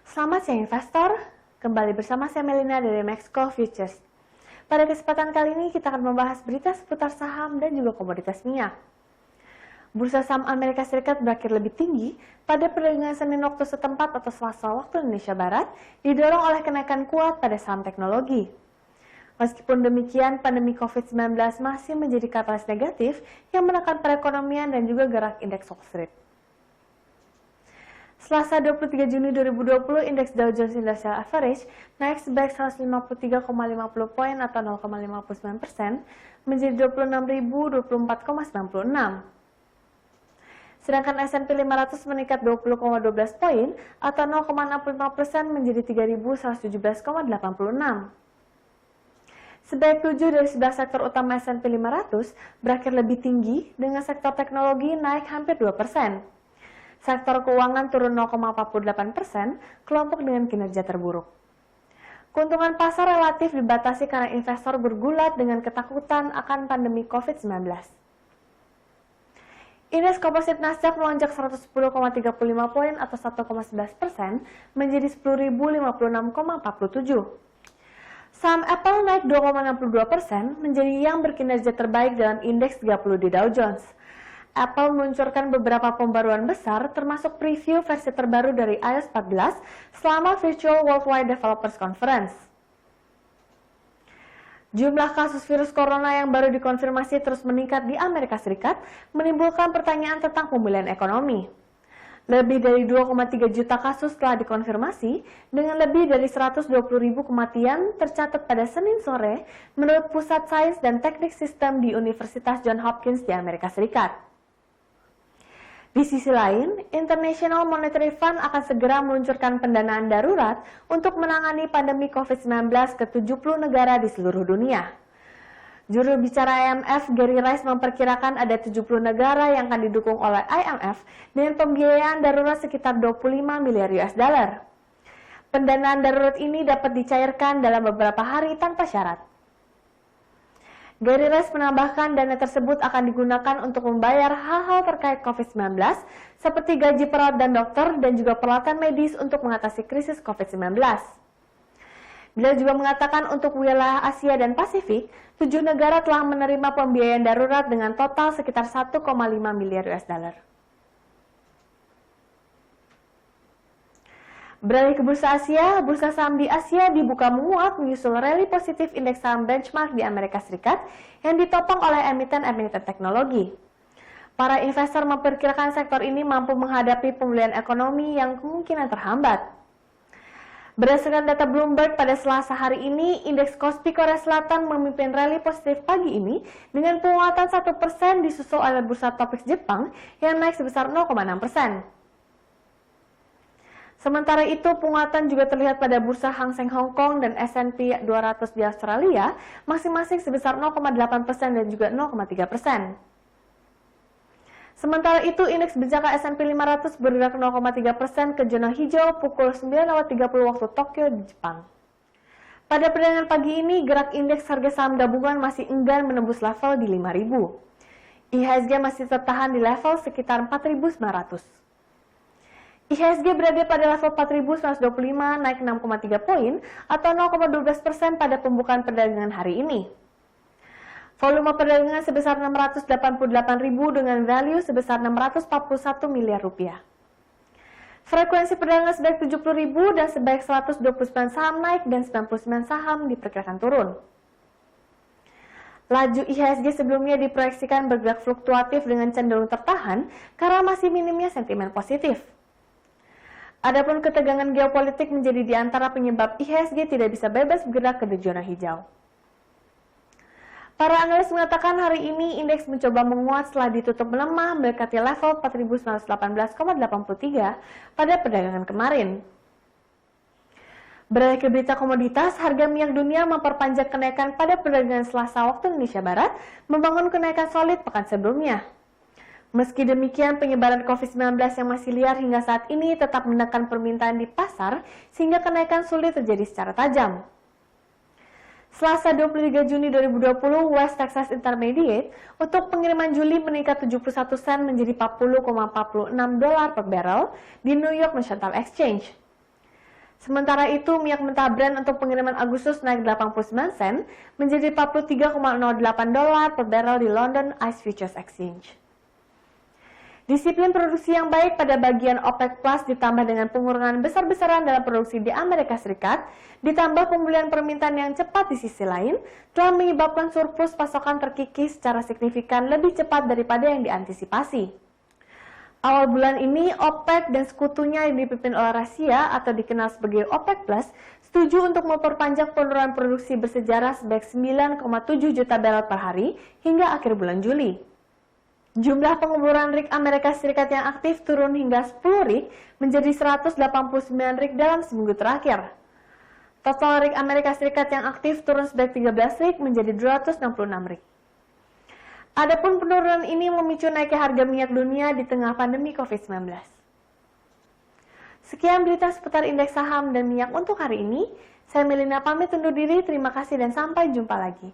Selamat siang investor, kembali bersama saya Melina dari Maxco Futures. Pada kesempatan kali ini kita akan membahas berita seputar saham dan juga komoditas minyak. Bursa saham Amerika Serikat berakhir lebih tinggi pada perdagangan Senin waktu setempat atau Selasa waktu Indonesia Barat, didorong oleh kenaikan kuat pada saham teknologi. Meskipun demikian, pandemi COVID-19 masih menjadi katalis negatif yang menekan perekonomian dan juga gerak indeks Wall Street. Selasa 23 Juni 2020, indeks Dow Jones Industrial Average naik sebanyak 153,50 poin atau 0,59% menjadi 26.024,96. Sedangkan S&P 500 meningkat 20,12 poin atau 0,65% menjadi 3.117,86. Sebanyak 7 dari 11 sektor utama S&P 500 berakhir lebih tinggi dengan sektor teknologi naik hampir 2%. Sektor keuangan turun 0,48%, kelompok dengan kinerja terburuk. Keuntungan pasar relatif dibatasi karena investor bergulat dengan ketakutan akan pandemi COVID-19. Indeks komposit Nasdaq melonjak 110,35 poin atau 1,11% menjadi 10.056,47. Saham Apple naik 2,62% menjadi yang berkinerja terbaik dalam indeks 30 di Dow Jones. Apple meluncurkan beberapa pembaruan besar termasuk preview versi terbaru dari iOS 14 selama Virtual Worldwide Developers Conference. Jumlah kasus virus corona yang baru dikonfirmasi terus meningkat di Amerika Serikat, menimbulkan pertanyaan tentang pemulihan ekonomi. Lebih dari 2,3 juta kasus telah dikonfirmasi, dengan lebih dari 120.000 kematian tercatat pada Senin sore menurut Pusat Sains dan Teknik Sistem di Universitas Johns Hopkins di Amerika Serikat. Di sisi lain, International Monetary Fund akan segera meluncurkan pendanaan darurat untuk menangani pandemi COVID-19 ke 70 negara di seluruh dunia. Juru bicara IMF, Gary Rice, memperkirakan ada 70 negara yang akan didukung oleh IMF dengan pembiayaan darurat sekitar 25 miliar US dollar. Pendanaan darurat ini dapat dicairkan dalam beberapa hari tanpa syarat. Gary Rice menambahkan dana tersebut akan digunakan untuk membayar hal-hal terkait COVID-19 seperti gaji perawat dan dokter dan juga peralatan medis untuk mengatasi krisis COVID-19. Beliau juga mengatakan untuk wilayah Asia dan Pasifik, 7 negara telah menerima pembiayaan darurat dengan total sekitar 1,5 miliar US dollar. Beralih ke bursa Asia, bursa saham di Asia dibuka menguat menyusul rally positif indeks saham benchmark di Amerika Serikat yang ditopang oleh emiten-emiten teknologi. Para investor memperkirakan sektor ini mampu menghadapi pemulihan ekonomi yang kemungkinan terhambat. Berdasarkan data Bloomberg pada Selasa hari ini, indeks Kospi Korea Selatan memimpin rally positif pagi ini dengan penguatan 1% disusul oleh bursa Topix Jepang yang naik sebesar 0,6%. Sementara itu, penguatan juga terlihat pada bursa Hang Seng Hong Kong dan S&P 200 di Australia, masing-masing sebesar 0,8% dan juga 0,3%. Sementara itu, indeks berjangka S&P 500 bergerak 0,3% ke zona hijau pukul 9.30 waktu Tokyo di Jepang. Pada perdagangan pagi ini, gerak indeks harga saham gabungan masih enggan menembus level di 5.000. IHSG masih tertahan di level sekitar 4.900. IHSG berada pada level 4.925 naik 6,3 poin atau 0,12% pada pembukaan perdagangan hari ini. Volume perdagangan sebesar 688.000 dengan value sebesar 641 miliar rupiah. Frekuensi perdagangan sebanyak 70.000 dan sebanyak 129 saham naik dan 99 saham diperkirakan turun. Laju IHSG sebelumnya diproyeksikan bergerak fluktuatif dengan cenderung tertahan karena masih minimnya sentimen positif. Adapun ketegangan geopolitik menjadi di antara penyebab IHSG tidak bisa bebas bergerak ke zona hijau. Para analis mengatakan hari ini indeks mencoba menguat setelah ditutup melemah mendekati level 4.918,83 pada perdagangan kemarin. Beralih ke berita komoditas, harga minyak dunia memperpanjang kenaikan pada perdagangan Selasa waktu Indonesia Barat, membangun kenaikan solid pekan sebelumnya. Meski demikian, penyebaran COVID-19 yang masih liar hingga saat ini tetap menekan permintaan di pasar, sehingga kenaikan sulit terjadi secara tajam. Selasa 23 Juni 2020, West Texas Intermediate untuk pengiriman Juli meningkat 71 sen menjadi $40,46 per barrel di New York Mercantile Exchange. Sementara itu, minyak mentah Brent untuk pengiriman Agustus naik 89 sen menjadi 43,08 dolar per barrel di London ICE Futures Exchange. Disiplin produksi yang baik pada bagian OPEC Plus ditambah dengan pengurangan besar-besaran dalam produksi di Amerika Serikat, ditambah pemulihan permintaan yang cepat di sisi lain, telah menyebabkan surplus pasokan terkikis secara signifikan lebih cepat daripada yang diantisipasi. Awal bulan ini, OPEC dan sekutunya yang dipimpin oleh Rusia atau dikenal sebagai OPEC Plus setuju untuk memperpanjang penurunan produksi bersejarah sebanyak 9,7 juta barel per hari hingga akhir bulan Juli. Jumlah pengeboran rig Amerika Serikat yang aktif turun hingga 10 rig menjadi 189 rig dalam seminggu terakhir. Total rig Amerika Serikat yang aktif turun sebanyak 13 rig menjadi 266 rig. Adapun penurunan ini memicu naiknya harga minyak dunia di tengah pandemi COVID-19. Sekian berita seputar indeks saham dan minyak untuk hari ini. Saya Melina pamit undur diri, terima kasih dan sampai jumpa lagi.